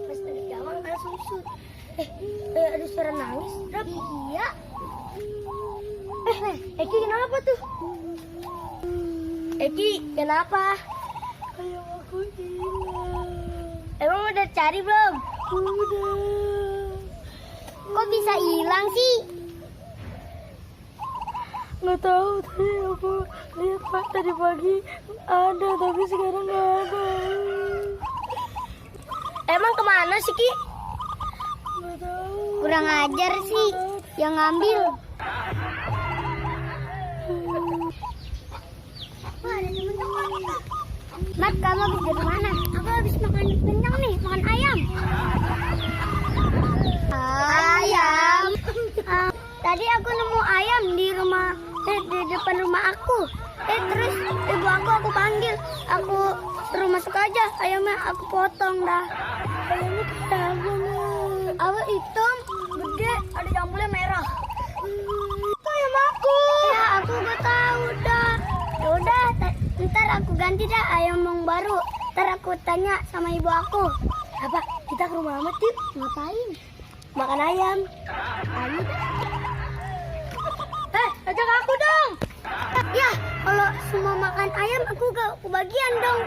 Pas dari gawang ada susu. Ada suara nangis. Rap. Iya. Eki kenapa tuh? Eki kenapa? Ayam aku hilang. Emang udah cari belum? Udah. Kok bisa hilang sih? Nggak tahu, tadi aku lihat Pak tadi pagi ada, tapi sekarang nggak ada. Emang kemana sih Ki? Nggak tahu. Kurang ajar sih yang ngambil. Wah, ada teman-teman. Mat, kamu habis dari mana? Aku habis makan kenyang nih, makan ayam. Ayam. Tadi aku nemu ayam di rumah, di depan rumah aku. Terus ibu aku panggil, aku suruh masuk aja. Ayamnya aku potong dah. Ayamnya kayak apa nih? Apa hitam, gede, ada jambulnya merah. Itu ayam aku. Ya, aku gak tahu dah. Yaudah, ntar aku ganti dah ayam yang baru. Ntar aku tanya sama ibu aku. Apa? Kita ke rumah Ahmad yuk. Ngapain? Makan ayam. Ayo. Ajak aku dong. Ya, kalau semua makan ayam aku gak kebagian dong.